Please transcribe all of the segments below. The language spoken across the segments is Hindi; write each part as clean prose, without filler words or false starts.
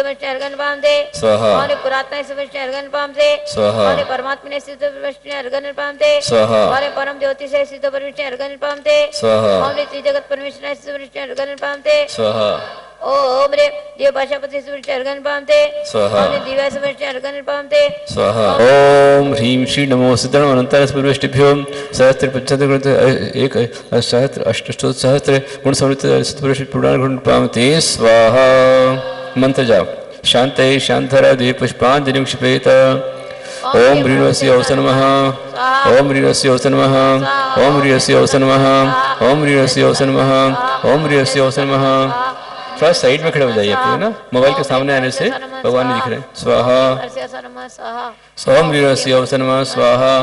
वृष्टि अर्घन पाम दे स्वाहा और पुरातन से वृष्टि अर्घन पाम दे स्वाहा और परमात्मा ने स्थित वृष्टि अर्घन पाम दे स्वाहा और परम ज्योति से स्थित वृष्टि अर्घन पाम दे स्वाहा और त्रिजगत परमेश्वर ने स्थित वृष्टि अर्घन पाम दे स्वाहा ओम रे देव पाशापति से वृष्टि अर्घन पाम दे स्वाहा और दिव्या से वृष्टि अर्घन पाम दे स्वाहा ओम ह्रीं श्री नमो सिद्धं अनंतर पूर्वष्टिभ्यो सहस्त्र पच्चत्र एक सहस्त्र अष्टो सहस्त्र गुण समृद्ध पुराण गुण पामते स्वाहा मंत्र जाओ शांते शांतरा द्वे पुष्पांजलि क्षिपेत ओम ह्रीणस्य ओस नमः ओम ह्रीणस्य ओस नमः ओम ह्रीणस्य ओस नमः ओम ह्रीणस्य ओस नमः ओम ह्रीणस्य ओस नमः। थोड़ा साइड में खड़े हो जाइए आप ना, मोबाइल के सामने आने से भगवान नहीं दिख रहे। स्वाहा ओम ह्रीणस्य ओस नमः स्वाहा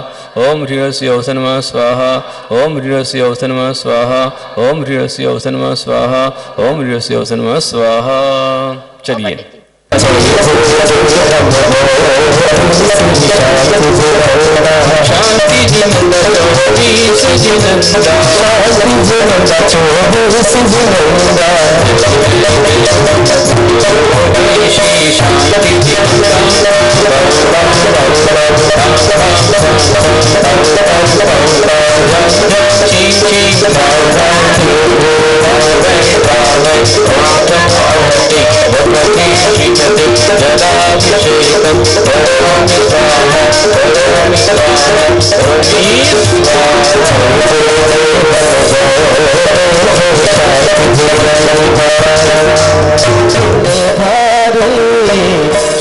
ओम ह्रीणस्य ओस नमः स्वाहा ओम ह्रीणस्य ओस नमः स्वाहा ओम ह्रीणस्य ओस नमः स्वाहा ओम ह्रीणस्य ओस नमः स्वाहा। चलिए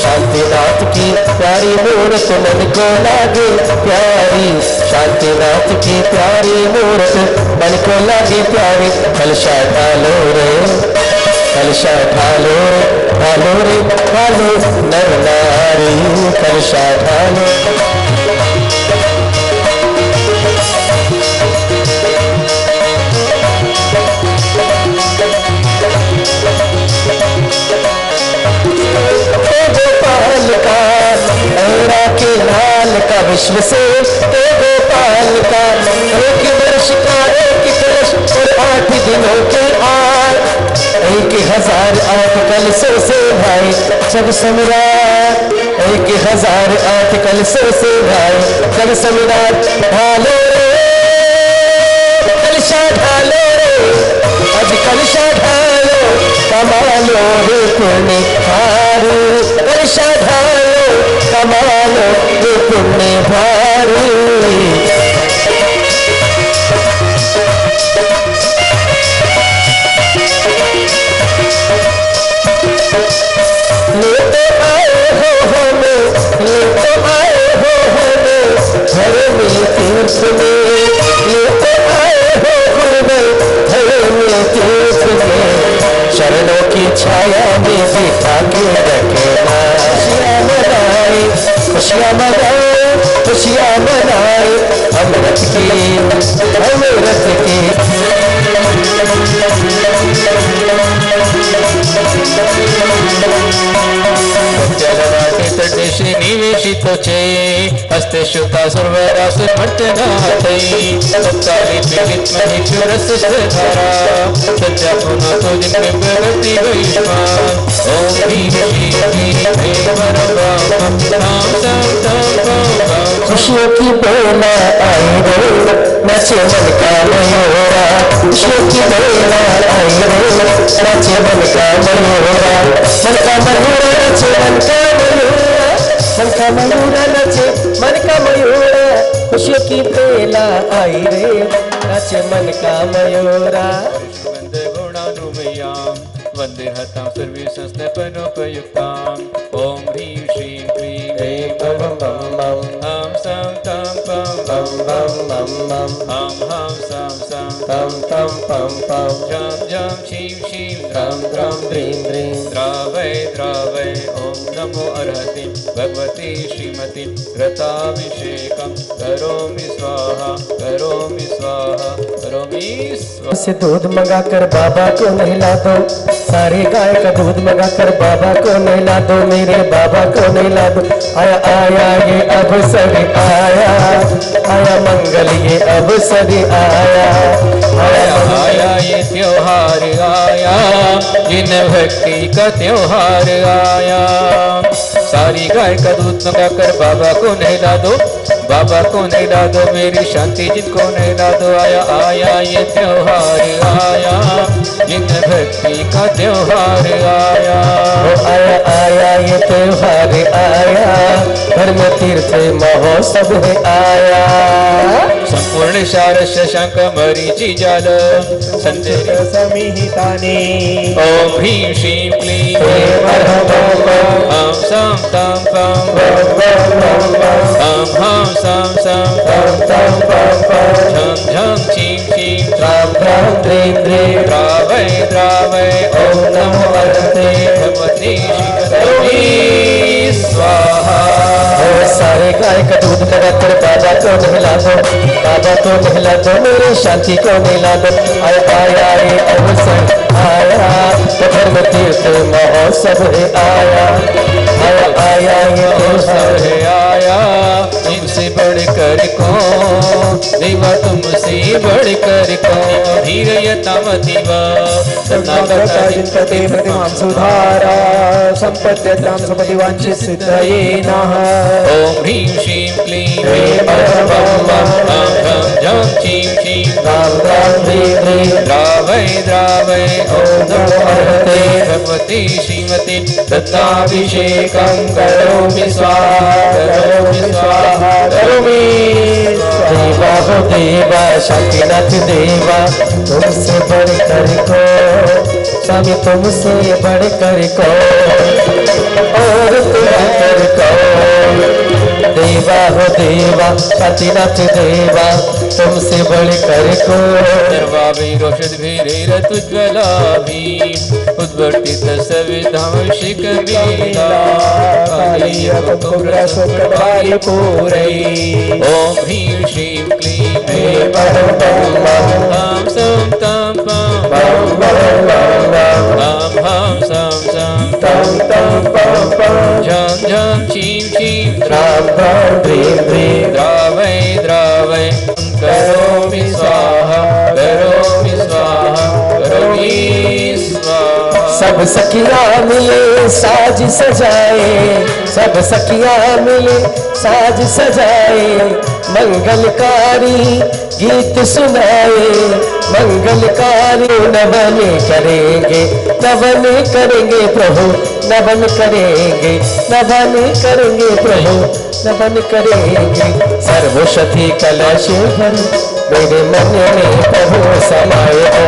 शांतिनाथ की प्यारी मूर्त मन को लागे प्यारी, शांतिनाथ की प्यारी मूर्त मन को लागे प्यारी। कलशा ढालो रे कलशा ढालो रे ढालो नर नारी कलशा ढालो। का विश्व से तो गोपाल का एक वर्ष का एक कलश और 8 दिनों के आर 1008 कलशों से भाई सब सम्राट 1008 कलशों से भाई सब सम्राट। ढालो कलशा ढालो आज कलशा ढालो कमालो रे पुण्य हारू कलशा ढालो कमालो रे पुण्य भारी। लेते आए हो हमें लेते आए हो हमें घर में तीर्थ में लेते आए हो हमें घर में तीर्थ में चरणों की छाया में बिठा के रखना। खुशियाँ मनाए खुशियाँ मनाए अमृत की अमृत की। निवेशित चे हस्ते शुता सर्वरास मर्तनाथै सत्तारि पीड़ित महि रस धारा सच्चा पुनः तो जिनमें प्रगति वैष्मा। ओम ह्रीं श्री खुशियों की बेला आई रे नचे मन का मयूरा खुशियों की बेला आई रे नचे मन का मयूरा मन का मयूरा नचे मन का मयूरा मन का मयूरा नचे मन का मयूरा खुशियों की बेला आई रे नचे मन का मयूरा। वंदे हतां सर्वे संस्थापनोपयुक्ताम्। ओम ह्रीं श्रीं क्लीं ऐं बम बम बम हां सां तां पं बम बम बम बम हां हां सां सां तं तं पं पं जां जां शीं शीं द्रां द्रां द्रीं द्रीं द्रावै द्रावै। ओम नमो अर्हति भगवती श्रीमती रताभिषेकं करोमि स्वाहा करोमि स्वाहा। करोमि स्वाहा। से दूध मंगा कर बाबा को नहला दो, सारे गाय का दूध मंगा कर बाबा को नहला दो, मेरे बाबा को नहला दो। आया आया ये अवसर आया, आया मंगल ये अवसर आया, आया आया ये त्योहार आया, जिन भक्ति का त्योहार आया। सारी गाय का दूध मंगा कर बाबा को नहला दो, बाबा को नहला दो, मेरी शांति जिनको नहला दो। आया आया ये त्योहार आया, जिन भक्ति का त्योहार आया। आया आया ये त्योहार आया, धर्म तीर्थ महोत्सव है आया। संपूर्ण शारस्य शंख मरीचि जाल संजय समिहितानि ओम ह्रीं श्रीं क्लीं हम सम तम पम हम सम सम झम झम छीं छीं द्रावय द्रावय ओम नमो भगवते श्री स्वाहा। सारे गाय का दूध लगाकर बाबा को नहला दो, बाबा को नहला दो, मेरी शांति को नहला दो। आया आया ये अवसर आया, तो धर्म तीर्थ महोत्सव है आया। आया आया ये अवसर है आया, इनसे बढ़कर कौन देवा, तुमसे बढ़कर कौन। धीर यतम दिवा प्रतिमां सुधारा, संपद्यतां सुपतिवांछित सिद्धये नमः। ओम ह्रीं श्रीं क्लीं हम झम छीं छीं द्रावय द्रावय ओम नमो भगवते श्रीमते दत्ताभिषेकं करोमि स्वाहा, करोमि स्वाहा, करोमि देवा हो देवा, शांतिनाथ देवा, तुमसे बढ़कर को स्वामी, तुमसे बढ़कर को और तुम कर को। देवा हो देवा, शांतिनाथ देवा, तुमसे बढ़कर को। सर्वाभिरोषद्भिरैरतुज्ज्वलाभि उद्वर्तित सविधांशिक ओम ह्रीं श्रीं क्लीं हम सम तम पम हम सम सम झम झम छीं छीं द्रावय द्रावय करोमि स्वाहा, करोमि स्वाहा, करोमि स्वाहा। सब सखियां मिले साज सजाए, सब सखियां मिले साज सजाए, मंगलकारी गीत सुनाए, मंगलकारी नवन करेंगे, नवन करेंगे प्रभु, नवन करेंगे, नवन करेंगे प्रभु, नवन करेंगे। सर्वशक्ति कलश भर मेरे मन में प्रभु समाये हो,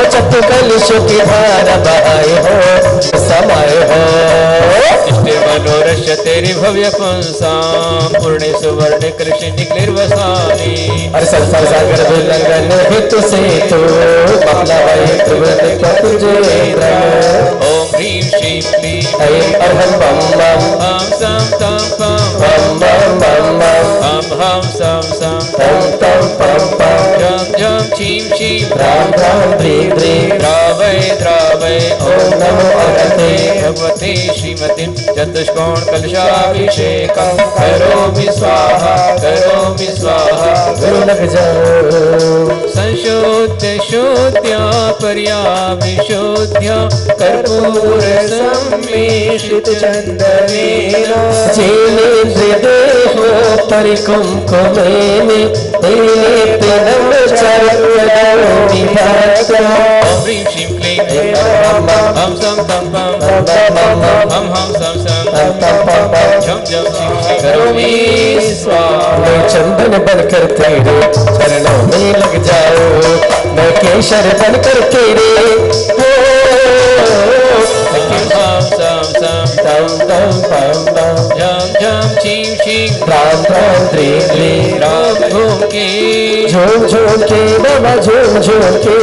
चतु कलश की धार बहाए हो, समाये हो। इष्टे मनोरश्य तेरी भव्य पुंसाम, पूर्णे सुवर्ण कलश निक्लिर्वसानि। अरे संसार सागर उल्लंघन हेतु से तो ममलावाय त्रिवृत तुझे ओम ह्रीं श्रीं क्लीं ऐं अरहं बम बम हम सम तम पम बम बम बम बम हम सम सम तम तम पम पम झम झम छीं छीं राम राम ह्रीं ह्रीं द्रावय द्रावय ओम नमो भगवते भगवते श्रीमते चतुष्कोण कलशाभिषेकं करोमि स्वाहा, करोमि स्वाहा। गुरु लग जाओ संशोध्य शोध्या पर्याभिशोध्या कर्पूर सम्मिश्रित चंदनेन जेनेन्द्रिय देहो परिकुंकुमेने तेने प्रणव चरणारोनि भक्ता। ओम ह्रीं श्रीं क्लीं हम सम तम पम हम सम सम झम झम छीं छीं करोमि स्वाहा। मैं चंदन बनकर तेरे चरणों में लग जाऊं, मैं केशर बनकर तेरे हो। हम सम सम तम तम पम पम झम झम छीं छीं राम राम त्री त्री राम झूम के झूम झूम के बाबा झूम झूम के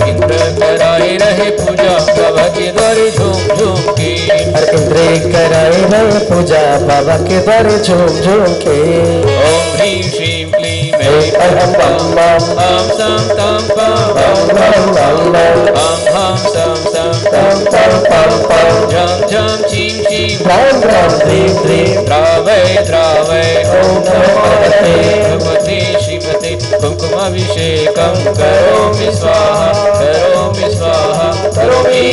इंद्र कराए रहे पूजा बाबा के द्वारे झूम झूम के। हर इंद्र कराए रहे पूजा बाबा के द्वारे झूम झूम के। ओम ह्रीं श्रीं क्लीं मे अहम बम बम हम सम तम पम बम बम बम बम हम सम सम पम पम पम पम झम झम चीम चीम ह्रां ह्रां ह्रीं ह्रीं द्रावय द्रावय ओम नमो भगवते भगवते श्रीमते कुंकुमाभिषेकं करोमि स्वाहा करोमि स्वाहा करोमि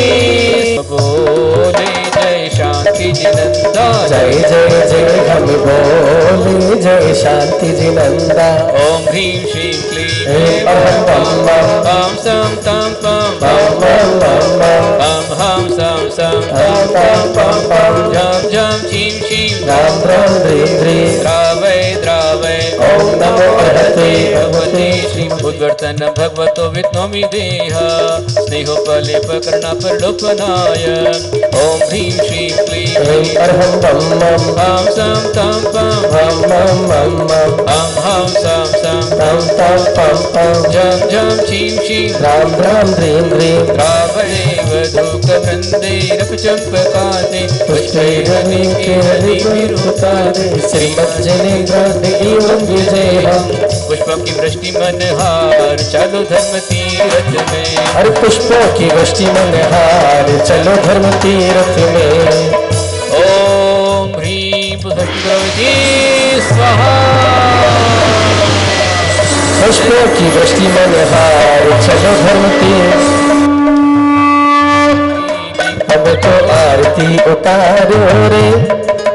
बोले जय शांति जिनंदा जय जय जय हम बोले जय शांति जिनंदा ओम ह्रीं श्रीं क्लीं ऐं अहं बम बम हम सम तम पम बम बम बम बम हम सम सम पम पम पम पम झम झम चीम चीम ह्रां ह्रां ह्रीं ह्रीं द्रावय द्रावय ओम नमो भगवते भगवते श्री उद्वर्तन भगवतो विष्णोमि देह स्नेहोपलेपकर्णा परलोकनाय ओम ह्रीं श्रीं क्लीं ऐं अहं बम बम हम सम तम पम बम बम बम बम हम सम सम पम पम पम पम झम झम चीम चीम ह्रां ह्रां ह्रीं ह्रीं द्रावणे वधूकवृन्दे रपचम्पकाते पुष्पैरनीकेहरिपुरुतारे श्रीमज्जनेन्द्राग्नि एवं विजयम् पुष्पम की वृष्टि मनहार चलो धर्म तीरथ में हर पुष्पों की वृष्टि मनहार चलो धर्म तीर्थ में ओम ह्रीं भगवती स्वाहा पुष्पों की वृष्टि मनहार चलो धर्म तीर्थ अब तो आरती उतारो रे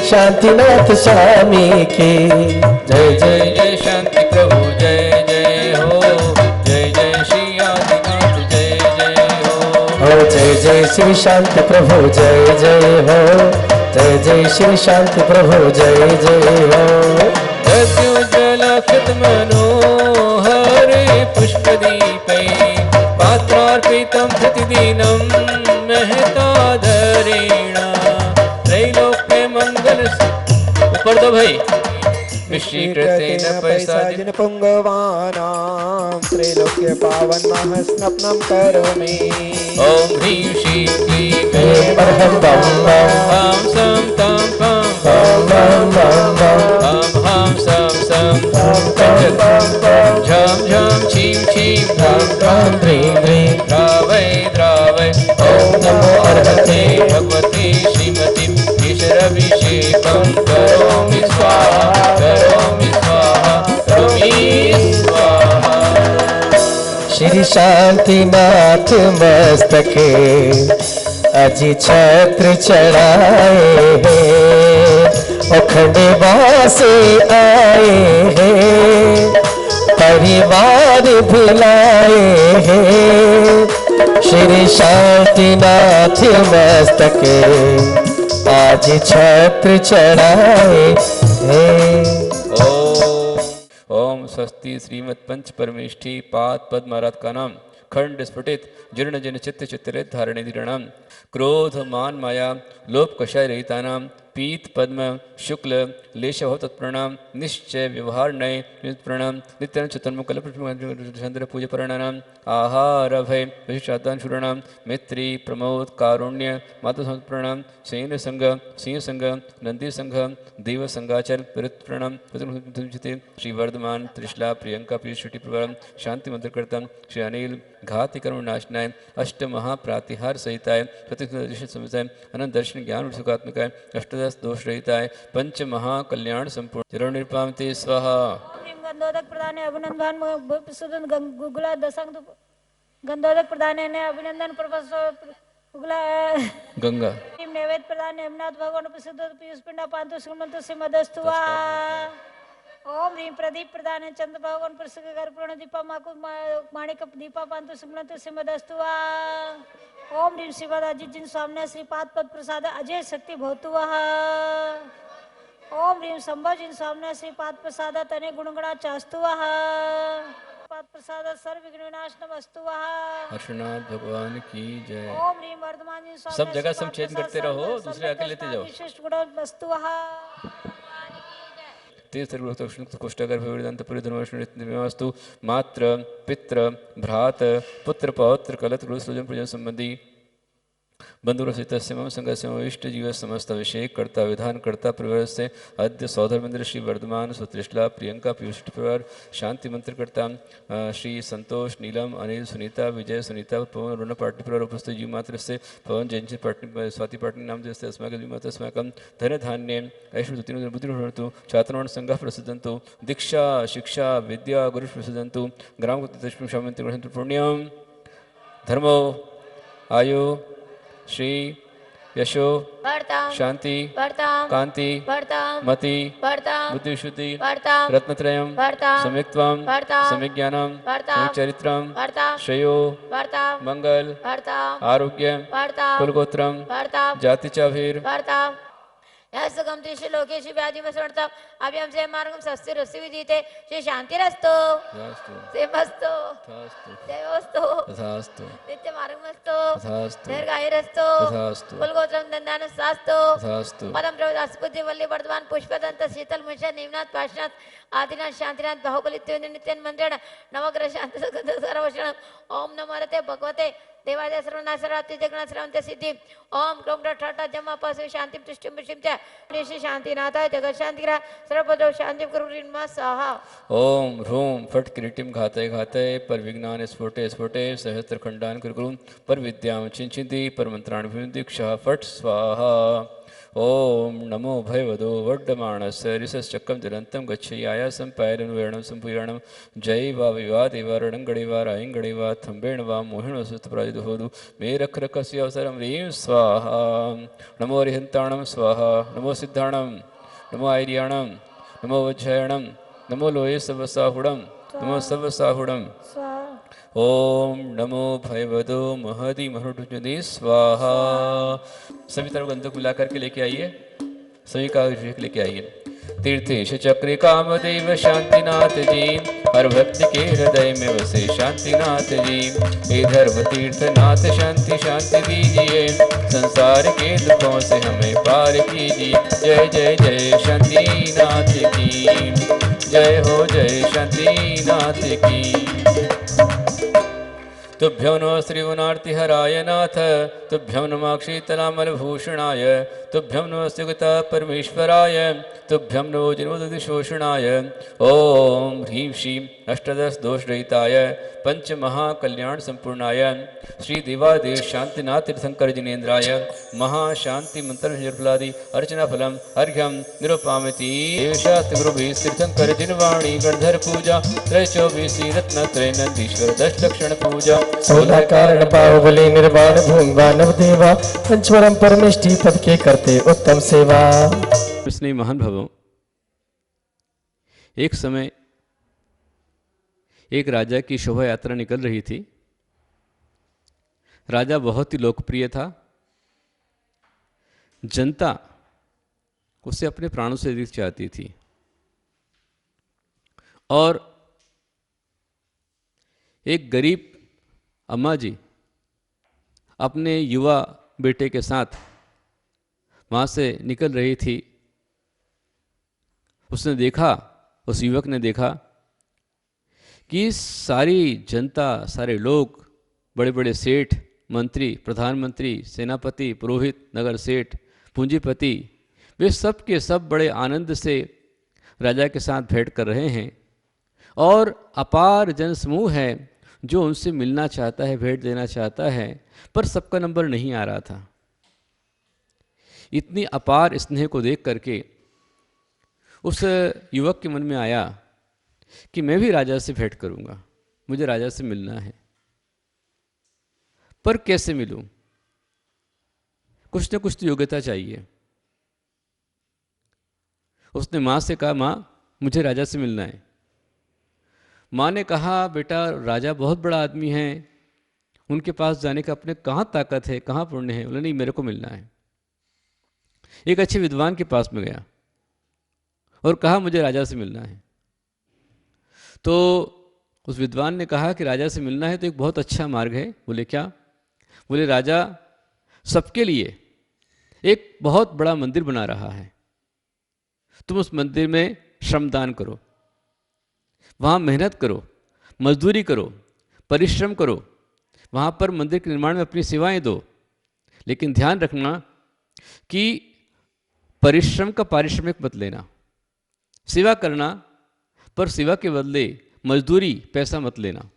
शांतिनाथ स्वामी की जय जय जय शांति प्रभु जय जय हो जय जय श्री आदिनाथ जय जय हो हो जय जय श्री शांति प्रभु जय जय हो जय जय श्री शांति प्रभु जय जय हो दद्योज्वलक्षत मनोहर पुष्पदीपै पात्रार्पितं प्रतिदिनं महतादरेण त्रैलोक्य मंगल ऊपर दो भाई विश्रीकृतेन पैसाजिन पुंगवानां त्रैलोक्य पावनमः स्नपनं करोमि ओम ह्रीं श्रीं क्लीं ऐं अहं बम बम हम सम तम पम बम बम बम बम हम सम सम पम पम पम पम झम झम चीम चीम ह्रां ह्रां ह्रीं ह्रीं द्रावय द्रावय ओम नमो अर्हते भगवते श्रीमती ईश्वराभिषेकं करोमि स्वाहा करोमि स्वाहा करोमि स्वाहा श्री शांतिनाथ मस्तके अजी छत्र चढ़ाए हैं अखंडे वासे आए हैं परिवार भुलाए हैं श्री शांतिनाथ मस्तके आज छत्र चढ़ाए हैं ओम स्वस्ति श्रीमद पंच परमेष्ठी पाद पद्मारात का नाम खंड स्फुटित जीर्ण जन चित्त चित्तरे धारणे धीरणाम क्रोध मान माया लोभ कषाय रहितानाम पीत पद्म शुक्ल लेशभ तत्प्रणाम निश्चय व्यवहार नय प्रणाम नित्यं चतुर्मुखल चंद्र पूज प्रणाम आहार भय विशिष्टादान शूरणाम मैत्री प्रमोद कारुण्य मातु प्रणाम सेन संग सिंह संग नंदी संघ देव संगाचर विरुद्ध प्रणाम श्री वर्धमान त्रिशला प्रियंका पीयूषी प्रवरम शांति मंत्र करतम श्री अनिल घाति कर्म नाशनाय अष्ट महाप्रातिहार सहिताय प्रतिष्ठित समिताय अनंत दर्शन ज्ञान सुखात्मकाय अष्टदश दोष रहिताय पंच महाकल्याण संपूर्ण जरो निर्पामते स्वाहा गंधोदक प्रदान अभिनंदन सुदन गुगला दसांग गंधोदक प्रदान अभिनंदन गुगला गंगा नैवेद्य प्रदान हेमनाथ भगवान प्रसिद्ध पीयूष पिंडा पांतु श्रीमंत सिमदस्तुवा ओम ह्रीं प्रदीप प्रदान चंद्र भगवान प्रसिद्ध गर्भपूर्ण दीपा माकु माणिक दीपा पांतु श्रीमंत सिमदस्तुवा ओम ह्रीं श्रीपद अजित जिन स्वामी श्रीपाद पद प्रसाद अजय शक्ति भौतुवा ओम ह्रीं संभव जिन स्वामी श्रीपाद प्रसाद तने गुणगणा चास्तुवा पाद प्रसाद सर्व विघ्न विनाश नमस्तुवा हर्षनाथ भगवान की जय ओम ह्रीं वर्धमान जिन स्वामी सब जगह सब चेंज करते रहो दूसरे आके लेते जाओ विशिष्ट गुण वस्तुवा कोष्ठगर्भस्तु मात्र पित्र भ्रात पुत्र पौत्र कलत गृहस्वजन प्रजन संबंधी बंधुरसितस्य मम संगस्य मम इष्ट जीव समस्त अभिषेक कर्ता विधान कर्ता परिवार से अद्य सौधर्मेंद्र श्री वर्धमान सुत्रिशला प्रियंका पीयूष परिवार शांति मंत्र कर्ता श्री संतोष नीलम अनिल सुनीता विजय सुनीता पवन रुण पाटनी परिवार उपस्थित जीव मात्र से पवन जयंती पाटनी स्वाति पाटनी नाम जैसे अस्माकं जीव मात्र अस्माकं धन धान्य ऐश्वर्य बुद्धिर्भवतु छात्राण संघ प्रसिद्धन्तु दीक्षा शिक्षा विद्या गुरु प्रसिद्धन्तु ग्राम शामंति पुण्यम धर्मो आयु श्री यशो वर्ताम शांति वर्ताम कांति वर्ताम मति वर्ताम बुद्धि शुद्धि वर्ताम रत्नत्रयम् वर्ताम सम्यक्त्वम् वर्ताम सम्यक्ज्ञानम् वर्ताम चरित्रम् वर्ताम श्रेयो वर्ताम मंगल वर्ताम आरोग्यम् वर्ताम कुलगोत्रम् वर्ताम जातिचाभिर् वर्ताम यस्तकं त्रिषु लोकेषु व्याधिमसमर्थम् अभ्यं से मार्गं स्वस्तिरस्ति विदिते श्री शान्तिरस्तु सेमस्तु देवस्तु तथास्तु नित्य मार्गमस्तु तथास्तु दीर्घायुरस्तु तथास्तु कुलगोत्रं दन्दानस्तास्तु तथास्तु पदम प्रवदास बुद्धि वल्ली वर्धमान पुष्पदंत शीतल मुषा निम्नाथ पाशनाथ आदिनाथ शांतिनाथ बाहुबलित्य नित्यन मंत्रेण नवग्रह शांति सर्वशरण ओम नमो रते भगवते देवादय सर्वनाश सर्वाति जगन्नाथ सर्वंत सिद्धि ओम क्रोम ठाटा जमा पास शांति तुष्टि मुष्टिम श्री शांतिनाथाय जगत शांतिग्रह सर्वपदो शांति कुरुरिन्मा स्वाहा ओम ह्रूम फट किरीटिम घातय घातय पर विज्ञान स्फोटे स्फोटे सहस्त्र खंडान कुरु पर विद्याम चिंचिंति पर मंत्राण दीक्षा फट स्वाहा ओम नमो भयवदो वड्डमाणस्य रिसश्चक्रं जलन्तं गच्छै आयासं पायलं वेणं संपुराणं जय वा विवादे वा रणङ्गणे वा रायङ्गणे वा थम्बेण वा मोहिणो सुस्तप्राजितहोदु मे रखरखस्य अवसरं ह्रीं स्वाहा नमो अरिहन्ताणं स्वाहा नमो सिद्धाणं नमो आर्याणं नमो वज्रायणं नमो लोये सवसाहुडं नमो सवसाहुडं ओम नमो भयवदो महदि महुडुजने स्वाहा। सभी तरफ गंधक मिला करके लेके आइए, सभी का अभिषेक लेके आइए। तीर्थेश चक्र कामदेव शांतिनाथ जी, हर भक्त के हृदय में बसे शांतिनाथ जी। हे धर्म तीर्थनाथ शांति शांति दीजिए, संसार के दुखों से हमें पार कीजिए। जय जय जय शांतिनाथ की जय हो, जय शांतिनाथ की। तुभ्यो नमः श्रीवनार्तिहराय नाथ, तुभ्यो नमः शीतलामलभूषणाय, तुभ्यं नमः सुगता परमेश्वराय, तुभ्यं नमो जन्मोदधिशोषणाय। ओम ह्रीं श्रीं अष्टादश दोषरहिताय पंच महाकल्याण संपूर्णाय श्री देवादेव शांतिनाथ तीर्थंकर जिनेन्द्राय महाशांति मंत्र जलफलादि अर्चना फलम अर्घ्यम निरुपामिति। देवशास्त्र गुरुभिः तीर्थंकर जिनवाणी गणधर पूजा, त्रय चौबीसी रत्न त्रय नंदीश्वर दश लक्षण पूजा। सौदा कारण बाहुबली निर्वाण भूंगानव देवा, पंचवरम परमेष्टि पद के करते उत्तम सेवा। इसने महान भवों, एक समय एक राजा की शोभा यात्रा निकल रही थी। राजा बहुत ही लोकप्रिय था, जनता उसे अपने प्राणों से अधिक चाहती थी। और एक गरीब अम्मा जी अपने युवा बेटे के साथ वहाँ से निकल रही थी। उसने देखा, उस युवक ने देखा कि सारी जनता, सारे लोग, बड़े बड़े सेठ, मंत्री, प्रधानमंत्री, सेनापति, पुरोहित, नगर सेठ, पूंजीपति, वे सब के सब बड़े आनंद से राजा के साथ भेंट कर रहे हैं। और अपार जनसमूह है जो उनसे मिलना चाहता है, भेंट देना चाहता है, पर सबका नंबर नहीं आ रहा था। इतनी अपार स्नेह को देख करके उस युवक के मन में आया कि मैं भी राजा से भेंट करूंगा, मुझे राजा से मिलना है। पर कैसे मिलूं? कुछ न कुछ तो योग्यता चाहिए। उसने माँ से कहा, माँ मुझे राजा से मिलना है। माँ ने कहा, बेटा राजा बहुत बड़ा आदमी है, उनके पास जाने का अपने कहाँ ताकत है, कहाँ पुण्य है। बोले नहीं, मेरे को मिलना है। एक अच्छे विद्वान के पास में गया और कहा मुझे राजा से मिलना है। तो उस विद्वान ने कहा कि राजा से मिलना है तो एक बहुत अच्छा मार्ग है। बोले क्या? बोले राजा सबके लिए एक बहुत बड़ा मंदिर बना रहा है, तुम उस मंदिर में श्रमदान करो, वहाँ मेहनत करो, मजदूरी करो, परिश्रम करो, वहाँ पर मंदिर के निर्माण में अपनी सेवाएं दो। लेकिन ध्यान रखना कि परिश्रम का पारिश्रमिक मत लेना। सेवा करना, पर सेवा के बदले मजदूरी पैसा मत लेना।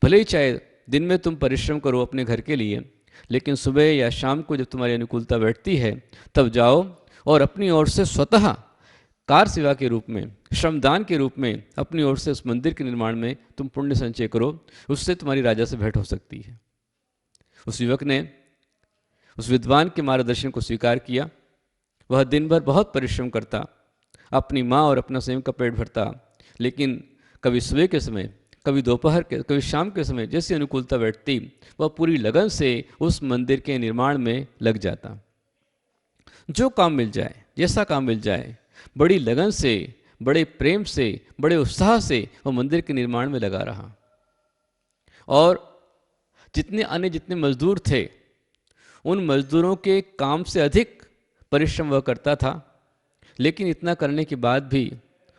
भले ही चाहे दिन में तुम परिश्रम करो अपने घर के लिए, लेकिन सुबह या शाम को जब तुम्हारी अनुकूलता बैठती है तब जाओ और अपनी ओर से स्वतः कार सेवा के रूप में, श्रमदान के रूप में अपनी ओर से उस मंदिर के निर्माण में तुम पुण्य संचय करो। उससे तुम्हारी राजा से भेंट हो सकती है। उस युवक ने उस विद्वान के मार्गदर्शन को स्वीकार किया। वह दिन भर बहुत परिश्रम करता, अपनी माँ और अपना स्वयं का पेट भरता, लेकिन कभी सुबह के समय, कभी दोपहर के, कभी शाम के समय जैसी अनुकूलता बैठती, वह पूरी लगन से उस मंदिर के निर्माण में लग जाता। जो काम मिल जाए, जैसा काम मिल जाए, बड़ी लगन से, बड़े प्रेम से, बड़े उत्साह से वह मंदिर के निर्माण में लगा रहा। और जितने मजदूर थे, उन मजदूरों के काम से अधिक परिश्रम वह करता था। लेकिन इतना करने के बाद भी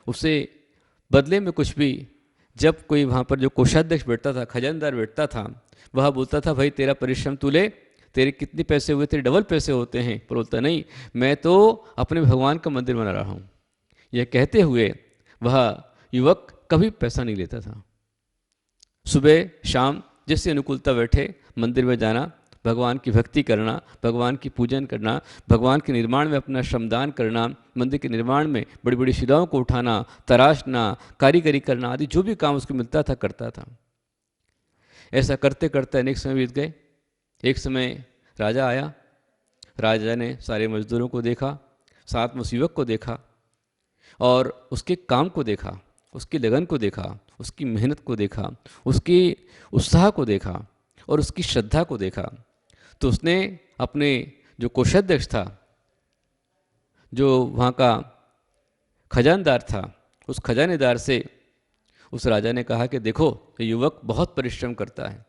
उसे बदले में कुछ भी, जब कोई वहाँ पर जो कोषाध्यक्ष बैठता था, खजानदार बैठता था, वह बोलता था भाई तेरा परिश्रम तू ले, तेरे कितने पैसे हुए, तेरे डबल पैसे होते हैं। पर बोलता नहीं, मैं तो अपने भगवान का मंदिर बना रहा हूँ। यह कहते हुए वह युवक कभी पैसा नहीं लेता था। सुबह शाम जैसी अनुकूलता बैठे मंदिर में जाना, भगवान की भक्ति करना, भगवान की पूजन करना, भगवान के निर्माण में अपना श्रमदान करना, मंदिर के निर्माण में बड़ी बड़ी शिलाओं को उठाना, तराशना, कारीगरी करना आदि जो भी काम उसको मिलता था करता था। ऐसा करते करते अनेक समय बीत गए। एक समय राजा आया। राजा ने सारे मजदूरों को देखा, साथ में उस युवक को देखा और उसके काम को देखा, उसकी लगन को देखा, उसकी मेहनत को देखा, उसकी उत्साह को देखा और उसकी श्रद्धा को देखा। तो उसने अपने जो कोषाध्यक्ष था, जो वहाँ का खजानदार था, उस खजानेदार से उस राजा ने कहा कि देखो ये युवक बहुत परिश्रम करता है,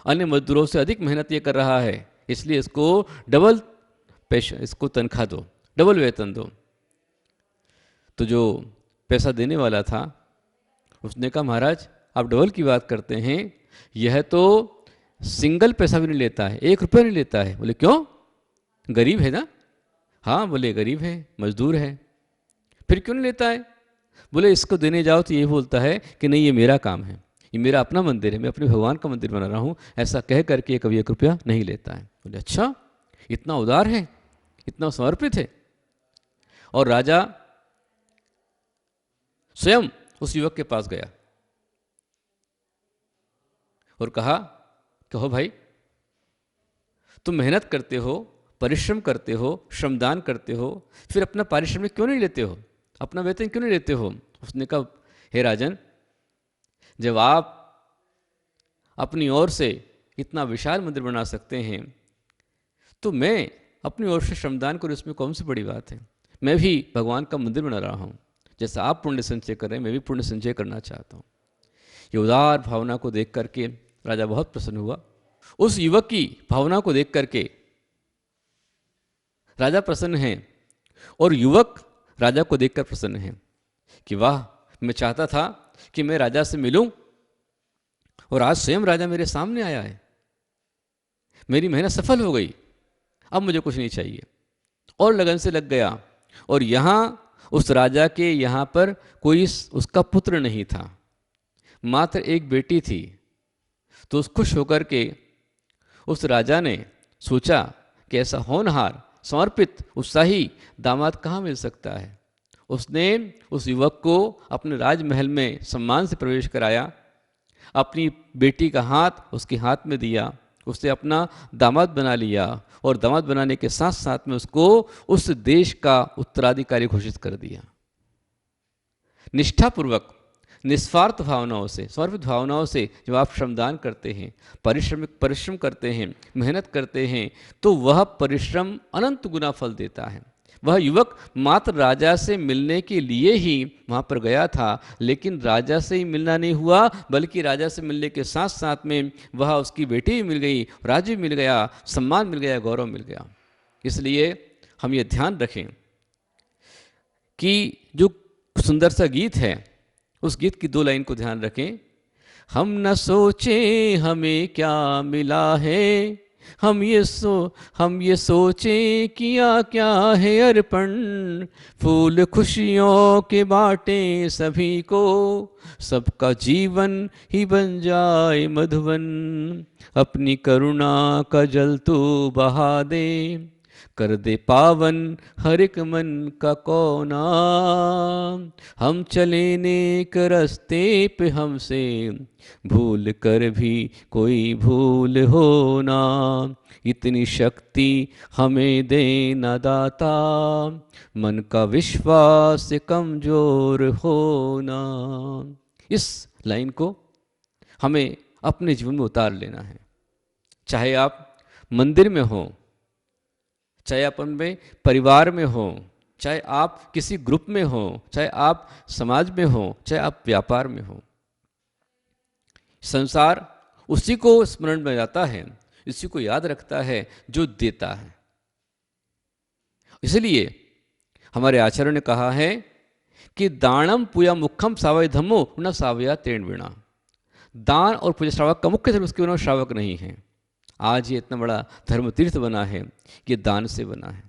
अन्य मजदूरों से अधिक मेहनत ये कर रहा है, इसलिए इसको डबल पैसा, इसको तनख्वाह दो, डबल वेतन दो। तो जो पैसा देने वाला था उसने कहा महाराज आप डबल की बात करते हैं, यह तो सिंगल पैसा भी नहीं लेता है, 1 रुपया नहीं लेता है। बोले क्यों, गरीब है ना? हाँ बोले गरीब है, मजदूर है। फिर क्यों नहीं लेता है? बोले इसको देने जाओ तो ये बोलता है कि नहीं ये मेरा काम है, ये मेरा अपना मंदिर है, मैं अपने भगवान का मंदिर बना रहा हूँ, ऐसा कह करके कभी 1 रुपया नहीं लेता है। बोले अच्छा, इतना उदार है, इतना समर्पित है। और राजा स्वयं उस युवक के पास गया और कहा कहो भाई तुम मेहनत करते हो, परिश्रम करते हो, श्रमदान करते हो, फिर अपना पारिश्रमिक क्यों नहीं लेते हो, अपना वेतन क्यों नहीं लेते हो? उसने कहा हे राजन, जब आप अपनी ओर से इतना विशाल मंदिर बना सकते हैं तो मैं अपनी ओर से श्रमदान करूं, इसमें कौन सी बड़ी बात है? मैं भी भगवान का मंदिर बना रहा हूं, जैसा आप पुण्य संचय कर रहे हैं मैं भी पुण्य संचय करना चाहता हूं। ये उदार भावना को देख करके राजा बहुत प्रसन्न हुआ। उस युवक की भावना को देख करके राजा प्रसन्न है और युवक राजा को देखकर प्रसन्न है कि वाह, मैं चाहता था कि मैं राजा से मिलूं और आज स्वयं राजा मेरे सामने आया है, मेरी मेहनत सफल हो गई, अब मुझे कुछ नहीं चाहिए। और लगन से लग गया। और यहाँ उस राजा के यहाँ पर कोई उसका पुत्र नहीं था, मात्र एक बेटी थी। तो उस खुश होकर के उस राजा ने सोचा कि ऐसा होनहार, समर्पित, उत्साही दामाद कहाँ मिल सकता है। उसने उस युवक को अपने राजमहल में सम्मान से प्रवेश कराया, अपनी बेटी का हाथ उसके हाथ में दिया, उसे अपना दामाद बना लिया और दामाद बनाने के साथ साथ में उसको उस देश का उत्तराधिकारी घोषित कर दिया। निष्ठापूर्वक, निस्वार्थ भावनाओं से, समर्पित भावनाओं से जब आप श्रमदान करते हैं, परिश्रम करते हैं, मेहनत करते हैं, तो वह परिश्रम अनंत गुना फल देता है। वह युवक मात्र राजा से मिलने के लिए ही वहाँ पर गया था, लेकिन राजा से ही मिलना नहीं हुआ, बल्कि राजा से मिलने के साथ साथ में वह उसकी बेटी भी मिल गई, राज्य मिल गया, सम्मान मिल गया, गौरव मिल गया। इसलिए हम ये ध्यान रखें कि जो सुंदर सा गीत है, उस गीत की 2 लाइन को ध्यान रखें। हम न सोचे हमें क्या मिला है, हम ये सोचें किया क्या है अर्पण, फूल खुशियों के बाटें सभी को, सबका जीवन ही बन जाए मधुवन, अपनी करुणा का जल तू बहा दे, कर दे पावन हर एक मन का कोना, हम चले नेक रास्ते पे हमसे, भूल कर भी कोई भूल हो ना, इतनी शक्ति हमें देना दाता, मन का विश्वास कमजोर होना। इस लाइन को हमें अपने जीवन में उतार लेना है। चाहे आप मंदिर में हो, चाहे आप अपने परिवार में हो, चाहे आप किसी ग्रुप में हो, चाहे आप समाज में हो, चाहे आप व्यापार में हो, संसार उसी को स्मरण में जाता है, इसी को याद रखता है जो देता है। इसलिए हमारे आचार्यों ने कहा है कि दानम पूया मुखम सावय धम्मो न सावया तेण वीणा। दान और पूजा श्रावक का मुख्य धर्म, उसके बिना श्रावक नहीं है। आज ये इतना बड़ा धर्म तीर्थ बना है कि दान से बना है,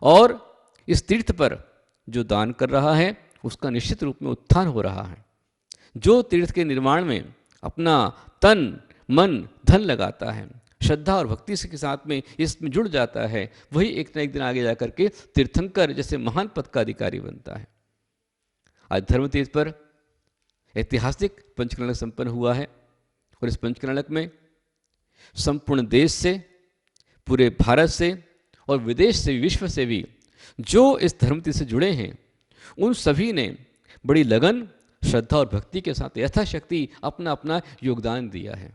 और इस तीर्थ पर जो दान कर रहा है उसका निश्चित रूप में उत्थान हो रहा है। जो तीर्थ के निर्माण में अपना तन मन धन लगाता है, श्रद्धा और भक्ति के साथ में इसमें जुड़ जाता है, वही एक न एक दिन आगे जाकर के तीर्थंकर जैसे महान पद का अधिकारी बनता है। आज धर्म तीर्थ पर ऐतिहासिक पंचकर्णक संपन्न हुआ है, और इस पंचकर्णक में संपूर्ण देश से, पूरे भारत से और विदेश से, विश्व से भी जो इस धर्म तीर्थ से जुड़े हैं, उन सभी ने बड़ी लगन, श्रद्धा और भक्ति के साथ यथाशक्ति अपना अपना योगदान दिया है।